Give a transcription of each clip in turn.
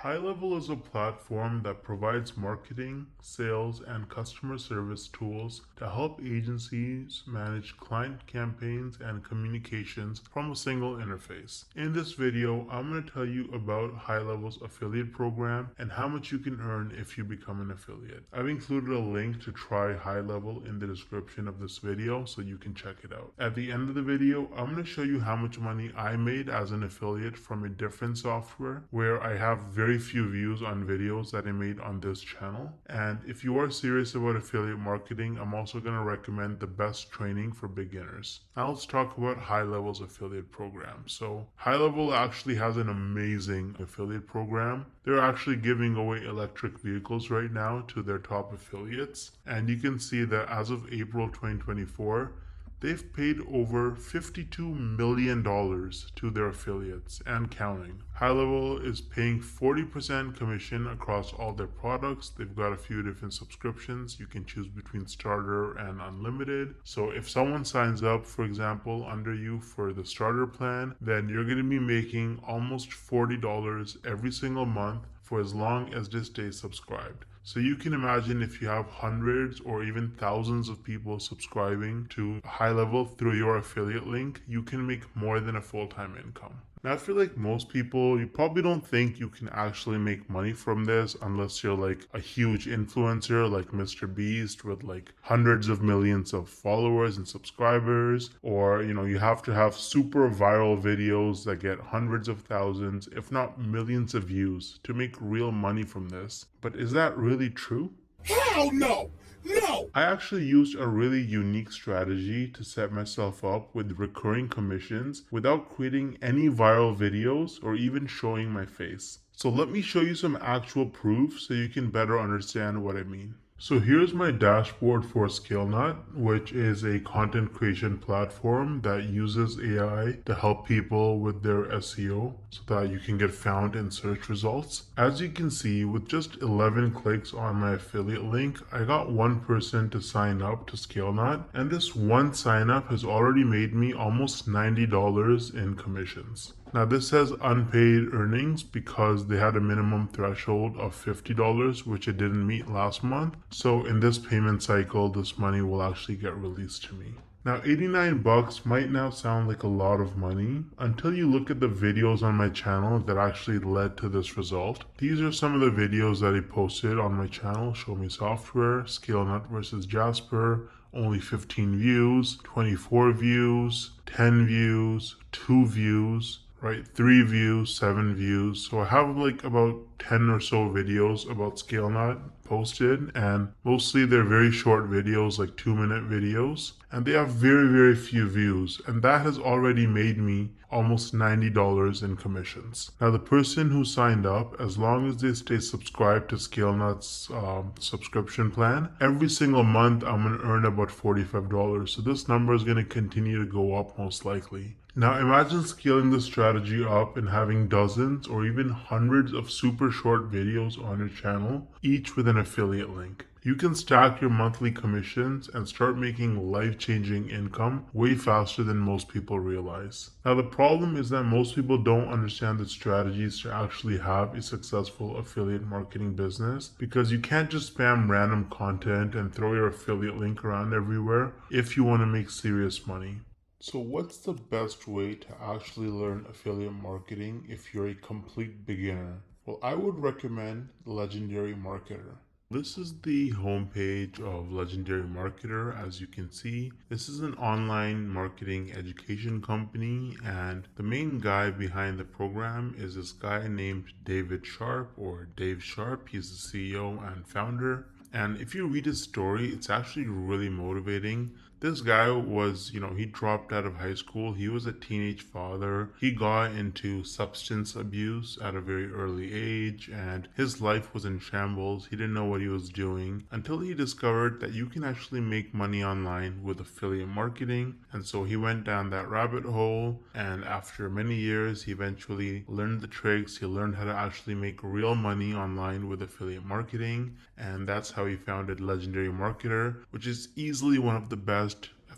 High Level is a platform that provides marketing, sales, and customer service tools to help agencies manage client campaigns and communications from a single interface. In this video, I'm going to tell you about High Level's affiliate program and how much you can earn if you become an affiliate. I've included a link to try High Level in the description of this video so you can check it out. At the end of the video, I'm going to show you how much money I made as an affiliate from a different software where I have very few views on videos that I made on this channel. And if you are serious about affiliate marketing, I'm also going to recommend the best training for beginners. Now let's talk about High Level's affiliate program. So High Level actually has an amazing affiliate program. They're actually giving away electric vehicles right now to their top affiliates. And you can see that as of April 2024, they've paid over $52 million to their affiliates and counting. High Level is paying 40% commission across all their products. They've got a few different subscriptions. You can choose between starter and unlimited. So if someone signs up, for example, under you for the starter plan, then you're going to be making almost $40 every single month for as long as they stay subscribed. So you can imagine if you have hundreds or even thousands of people subscribing to High Level through your affiliate link, you can make more than a full-time income. Now, I feel like most people, you probably don't think you can actually make money from this unless you're like a huge influencer like Mr. Beast with like hundreds of millions of followers and subscribers, or you have to have super viral videos that get hundreds of thousands, if not millions of views to make real money from this. But is that really true? Hell no! No! I actually used a really unique strategy to set myself up with recurring commissions without creating any viral videos or even showing my face. So let me show you some actual proof so you can better understand what I mean. So here's my dashboard for ScaleNut, which is a content creation platform that uses AI to help people with their SEO so that you can get found in search results. As you can see, with just 11 clicks on my affiliate link, I got one person to sign up to ScaleNut, and this one sign up has already made me almost $90 in commissions. Now this says unpaid earnings because they had a minimum threshold of $50, which it didn't meet last month. So in this payment cycle, this money will actually get released to me. Now 89 bucks might now sound like a lot of money until you look at the videos on my channel that actually led to this result. These are some of the videos that I posted on my channel: Show Me Software, ScaleNut versus Jasper, only 15 views, 24 views, 10 views, 2 views, right? 3 views, 7 views. So I have like about 10 or so videos about ScaleNut posted, and mostly they're very short videos, like 2-minute videos, and they have very few views, and that has already made me almost $90 in commissions. Now the person who signed up, as long as they stay subscribed to ScaleNut's subscription plan, every single month I'm going to earn about $45. So this number is going to continue to go up most likely. Now imagine scaling this strategy up and having dozens or even hundreds of super short videos on your channel, each with an affiliate link. You can stack your monthly commissions and start making life-changing income way faster than most people realize. Now the problem is that most people don't understand the strategies to actually have a successful affiliate marketing business, because you can't just spam random content and throw your affiliate link around everywhere if you want to make serious money. So what's the best way to actually learn affiliate marketing if you're a complete beginner? Well, I would recommend Legendary Marketer. This is the homepage of Legendary Marketer. As you can see, this is an online marketing education company, and the main guy behind the program is this guy named David Sharp, or Dave Sharp. He's the CEO and founder. And if you read his story, it's actually really motivating. This guy was, he dropped out of high school. He was a teenage father. He got into substance abuse at a very early age, and his life was in shambles. He didn't know what he was doing until he discovered that you can actually make money online with affiliate marketing. And so he went down that rabbit hole, and after many years, he eventually learned the tricks. He learned how to actually make real money online with affiliate marketing, and that's how he founded Legendary Marketer, which is easily one of the best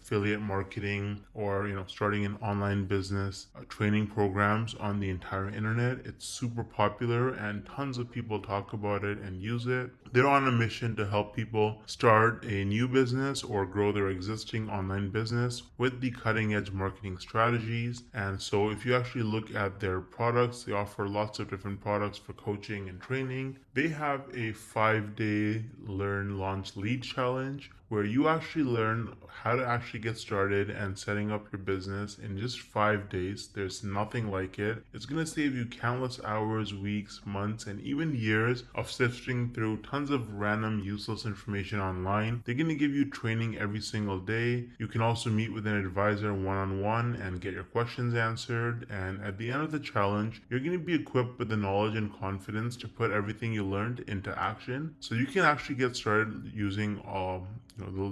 affiliate marketing or starting an online business training programs on the entire internet. It's super popular and tons of people talk about it and use it. They're on a mission to help people start a new business or grow their existing online business with the cutting edge marketing strategies. And so if you actually look at their products, they offer lots of different products for coaching and training. They have a 5-day learn, launch, lead challenge where you actually learn how to actually get started and setting up your business in just 5 days. There's nothing like it. It's going to save you countless hours, weeks, months, and even years of sifting through tons of random useless information online. They're going to give you training every single day. You can also meet with an advisor one-on-one and get your questions answered. And at the end of the challenge, you're going to be equipped with the knowledge and confidence to put everything you learned into action. So you can actually get started using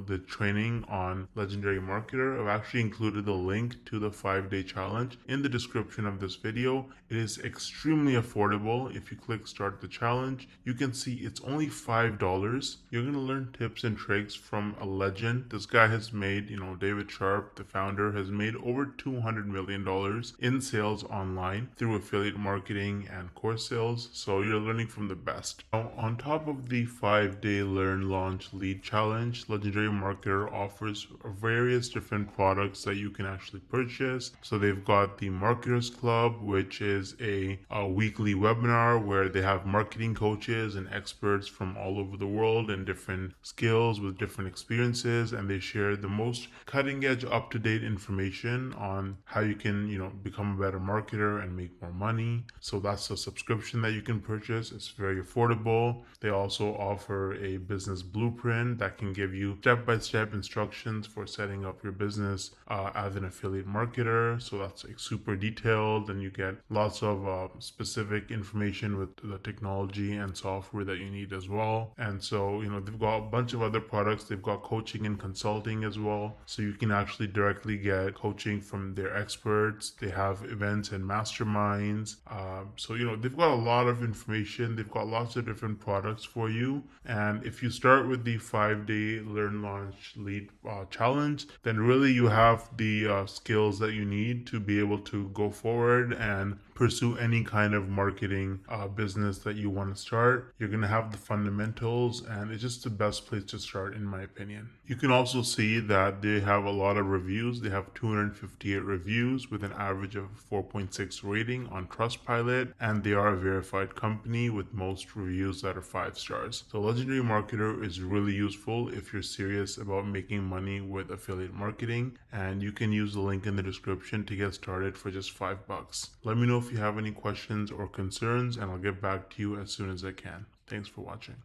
the training on Legendary Marketer. I've actually included the link to the 5-day challenge in the description of this video. It is extremely affordable. If you click start the challenge, you can see it's only $5. You're going to learn tips and tricks from a legend. This guy has made, David Sharp, the founder, has made over $200 million in sales online through affiliate marketing and course sales. So you're learning from the best. Now, on top of the 5-day learn, launch, lead challenge, Legendary Marketer offers various different products that you can actually purchase. So they've got the Marketers Club, which is a weekly webinar where they have marketing coaches and experts from all over the world and different skills with different experiences, and they share the most cutting edge, up-to-date information on how you can, become a better marketer and make more money. So that's a subscription that you can purchase. It's very affordable. They also offer a business blueprint that can give you step-by-step instructions for setting up your business as an affiliate marketer. So that's super detailed, and you get lots of specific information with the technology and software that you need as well. And so they've got a bunch of other products. They've got coaching and consulting as well, so you can actually directly get coaching from their experts. They have events and masterminds. So they've got a lot of information. They've got lots of different products for you. And if you start with the 5-day learn, launch, lead challenge, then really you have the skills that you need to be able to go forward and pursue any kind of marketing business that you want to start. You're going to have the fundamentals, and it's just the best place to start, in my opinion. You can also see that they have a lot of reviews. They have 258 reviews with an average of 4.6 rating on Trustpilot, and they are a verified company with most reviews that are 5 stars. So Legendary Marketer is really useful if you're serious about making money with affiliate marketing, and you can use the link in the description to get started for just $5. Let me know if you have any questions or concerns, and I'll get back to you as soon as I can. Thanks for watching.